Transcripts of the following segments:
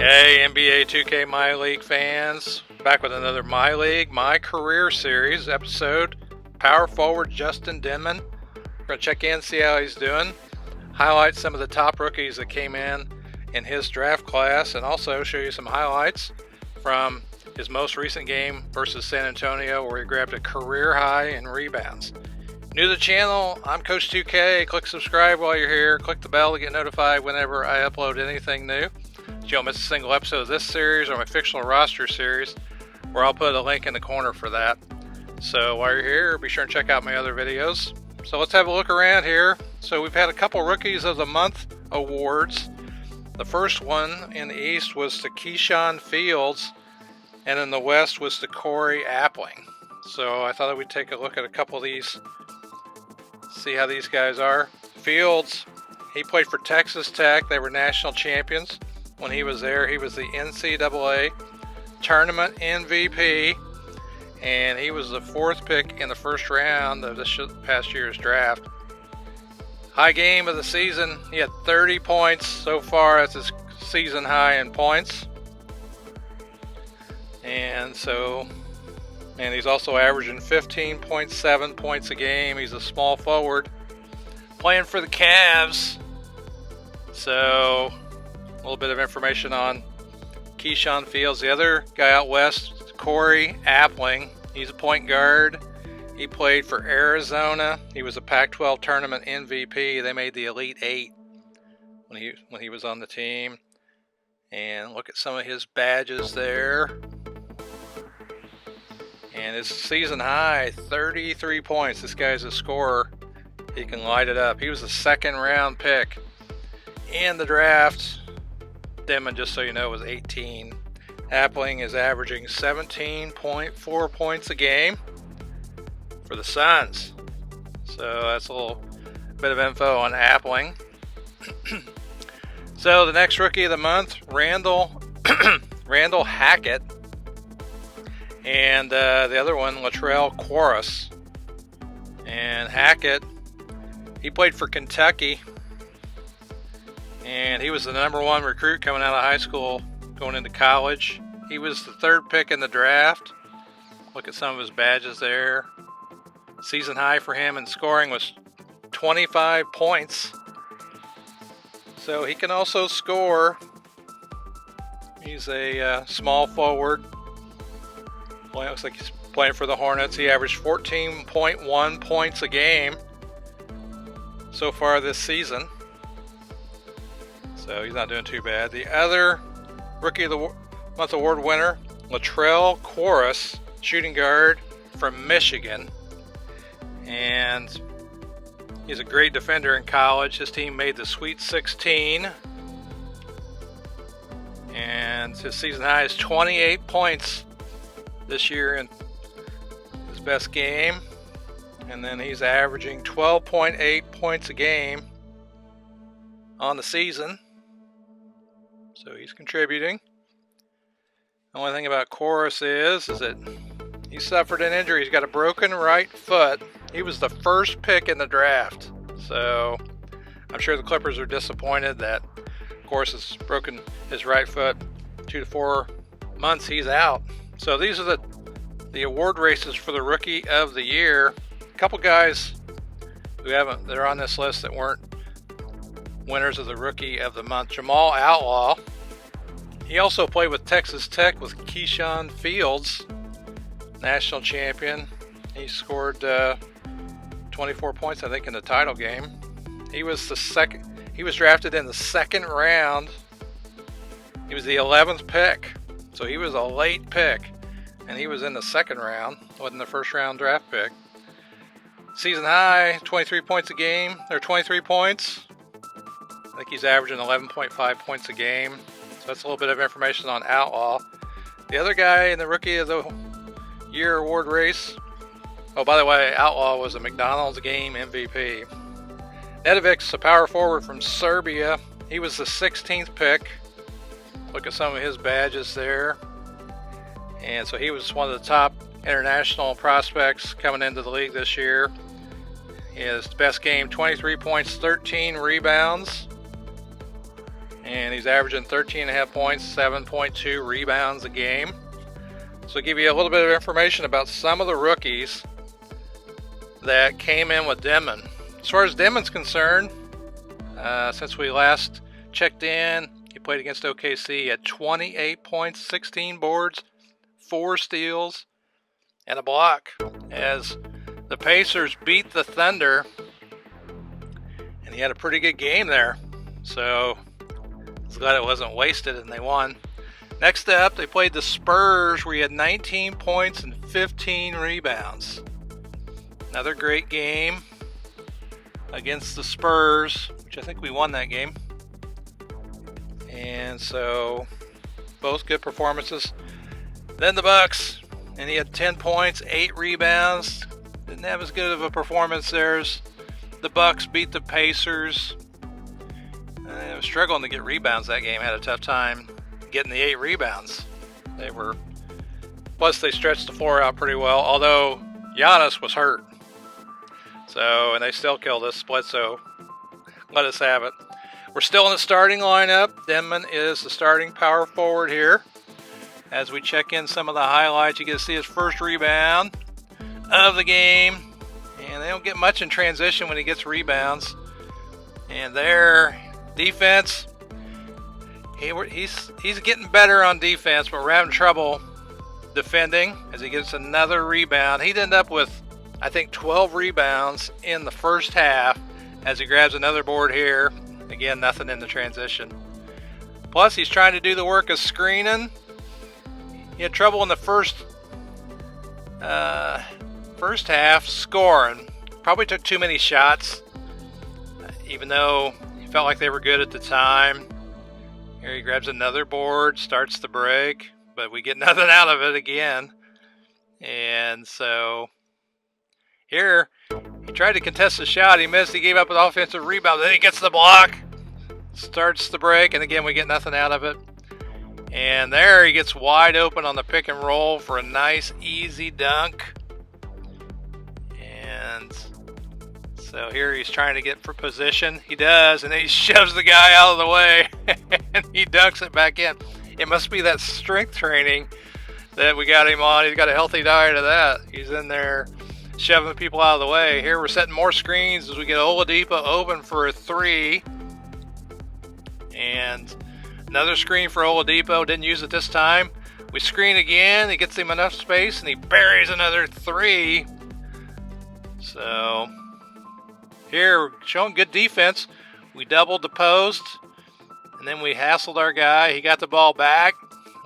Hey, NBA2K MyLeague fans, back with another MyLeague MyCareer series episode. Power forward Justin Denmon. We're going to check in, see how he's doing, highlight some of the top rookies that came in his draft class, and also show you some highlights from his most recent game versus San Antonio, where he grabbed a career high in rebounds. New to the channel, I'm Coach 2K. Click subscribe while you're here. Click the bell to get notified whenever I upload anything new, so you don't miss a single episode of this series or my fictional roster series, where I'll put a link in the corner for that. So while you're here, be sure and check out my other videos. So let's have a look around here. So we've had a couple Rookies of the Month awards. The first one in the East was to Keyshawn Fields, and in the West was to Corey Appling. So I thought we'd take a look at a couple of these, see how these guys are. Fields, he played for Texas Tech. They were national champions when he was there. He was the NCAA tournament MVP, and he was the 4th pick in the first round of this past year's draft. High game of the season, he had 30 points so far. That's his season high in points. And he's also averaging 15.7 points a game. He's a small forward playing for the Cavs. So a little bit of information on Keyshawn Fields. The other guy out west, Corey Appling, he's a point guard. He played for Arizona. He was a Pac-12 tournament MVP. They made the Elite 8 when he was on the team. And look at some of his badges there. And his season high, 33 points. This guy's a scorer. He can light it up. He was a 2nd round pick in the draft. Denmon, just so you know, was 18. Appling is averaging 17.4 points a game for the Suns. So that's a little bit of info on Appling. So the next Rookie of the Month, Randall HACKETT. And the other one, Latrell Quarles. And HACKETT, he played for Kentucky. And he was the #1 recruit coming out of high school, going into college. He was the 3rd pick in the draft. Look at some of his badges there. Season high for him in scoring was 25 points. So he can also score. He's a small forward. Well, it looks like he's playing for the Hornets. He averaged 14.1 points a game so far this season. So he's not doing too bad. The other Rookie of the Month award winner, Latrell Quarles, shooting guard from Michigan. And he's a great defender in college. His team made the Sweet 16. And his season high is 28 points this year in his best game. And then he's averaging 12.8 points a game on the season. So he's contributing. The only thing about Quarles is that he suffered an injury. He's got a broken right foot. He was the 1st pick in the draft. So I'm sure the Clippers are disappointed that Quarles has broken his right foot. 2 to 4 months he's out. So these are the award races for the Rookie of the Year. A couple guys that are on this list that weren't winners of the Rookie of the Month. Jamal OUTLAW. He also played with Texas Tech with Keyshawn Fields, national champion. He scored 24 points, I think, in the title game. He was drafted in the 2nd round. He was the 11th pick, so he was a late pick, and he was in the 2nd round. Wasn't the 1st round draft pick. Season high, 23 points a game, or 23 points. I think he's averaging 11.5 points a game. So that's a little bit of information on OUTLAW. The other guy in the Rookie of the Year award race. Oh, by the way, OUTLAW was a McDonald's game MVP. Nedovic's a power forward from Serbia. He was the 16th pick. Look at some of his badges there. And so he was one of the top international prospects coming into the league this year. His best game, 23 points, 13 rebounds. and he's averaging 13.5 points, 7.2 rebounds a game. So I'll give you a little bit of information about some of the rookies that came in with Denmon. As far as Denmon's concerned, since we last checked in, he played against OKC. He had 28 points, 16 boards, 4 steals, and a block as the Pacers beat the Thunder, and he had a pretty good game there. So I was glad it wasn't wasted and they won. Next up, they played the Spurs, where he had 19 points and 15 rebounds. Another great game against the Spurs, which I think we won that game. And so both good performances. Then the Bucks, and he had 10 points, 8 rebounds. Didn't have as good of a performance there as the Bucks beat the Pacers. I was struggling to get rebounds that game. Had a tough time getting the 8 rebounds. Plus they stretched the floor out pretty well, although Giannis was hurt. So, and they still killed us. Bledsoe let us have it. We're still in the starting lineup. Denmon is the starting power forward here. As we check in some of the highlights, you get to see his first rebound of the game. And they don't get much in transition when he gets rebounds. And there, defense. He's getting better on defense, but we're having trouble defending as he gets another rebound. He'd end up with, I think, 12 rebounds in the first half as he grabs another board here. Again, nothing in the transition. Plus, he's trying to do the work of screening. He had trouble in the first half scoring. Probably took too many shots, even though he felt like they were good at the time. Here he grabs another board, starts the break, but we get nothing out of it again. And so here, he tried to contest the shot. He missed. He gave up an offensive rebound. Then he gets the block, starts the break, and again, we get nothing out of it. And there he gets wide open on the pick and roll for a nice, easy dunk. And so here he's trying to get for position. He does, and then he shoves the guy out of the way, and he dunks it back in. It must be that strength training that we got him on. He's got a healthy diet of that. He's in there shoving people out of the way. Here we're setting more screens as we get Oladipo open for a 3. And another screen for Oladipo. Didn't use it this time. We screen again. He gets him enough space, and he buries another 3. So here, we're showing good defense. We doubled the post, and then we hassled our guy. He got the ball back.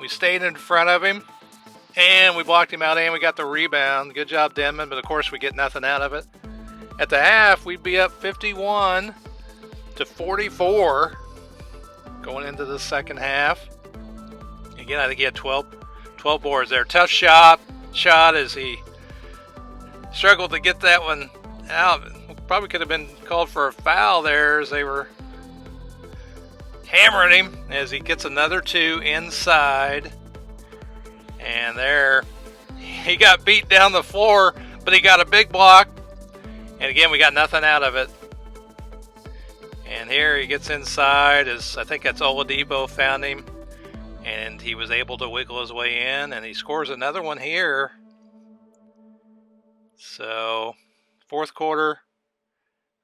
We stayed in front of him, and we blocked him out, and we got the rebound. Good job, Denmon, but of course we get nothing out of it. At the half, we'd be up 51-44 going into the second half. Again, I think he had 12 boards there. Tough shot as he struggled to get that one out. Probably could have been called for a foul there as they were hammering him as he gets another 2 inside. And there, he got beat down the floor, but he got a big block. And again, we got nothing out of it. And here he gets inside as I think that's Oladipo found him. And he was able to wiggle his way in, and he scores another one here. So, fourth quarter.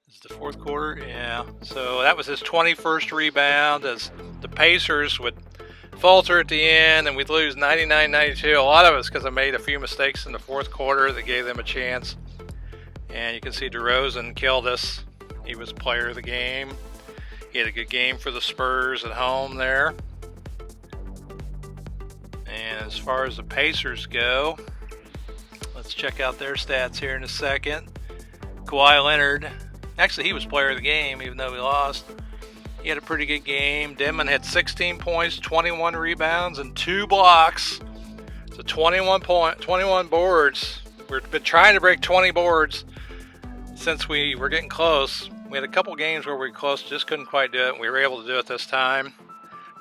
Is the fourth quarter? Yeah. So that was his 21st rebound as the Pacers would falter at the end and we'd lose 99-92. A lot of it's because I made a few mistakes in the fourth quarter that gave them a chance. And you can see DeRozan killed us. He was player of the game. He had a good game for the Spurs at home there. And as far as the Pacers go, let's check out their stats here in a second. Kawhi Leonard, actually he was player of the game even though we lost. He had a pretty good game. Denmon had 16 points, 21 rebounds, and 2 blocks. So 21 boards. We've been trying to break 20 boards since we were getting close. We had a couple games where we were close, just couldn't quite do it. We were able to do it this time.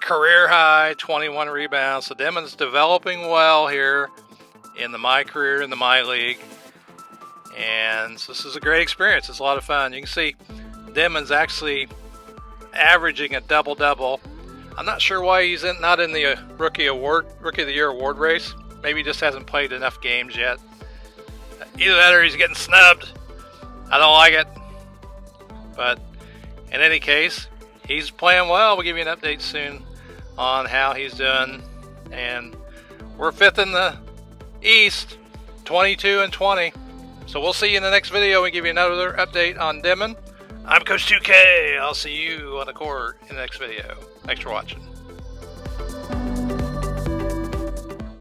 Career high, 21 rebounds. So Denmon's developing well here in the MyCareer, in the MyLeague. And so this is a great experience. It's a lot of fun. You can see Denmon's actually averaging a double-double. I'm not sure why he's not in the Rookie of the Year award race. Maybe he just hasn't played enough games yet. Either that or he's getting snubbed. I don't like it. But in any case, he's playing well. We'll give you an update soon on how he's doing. And we're 5th in the East, 22-20. So we'll see you in the next video and give you another update on Denmon. I'm Coach 2K. I'll see you on the court in the next video. Thanks for watching.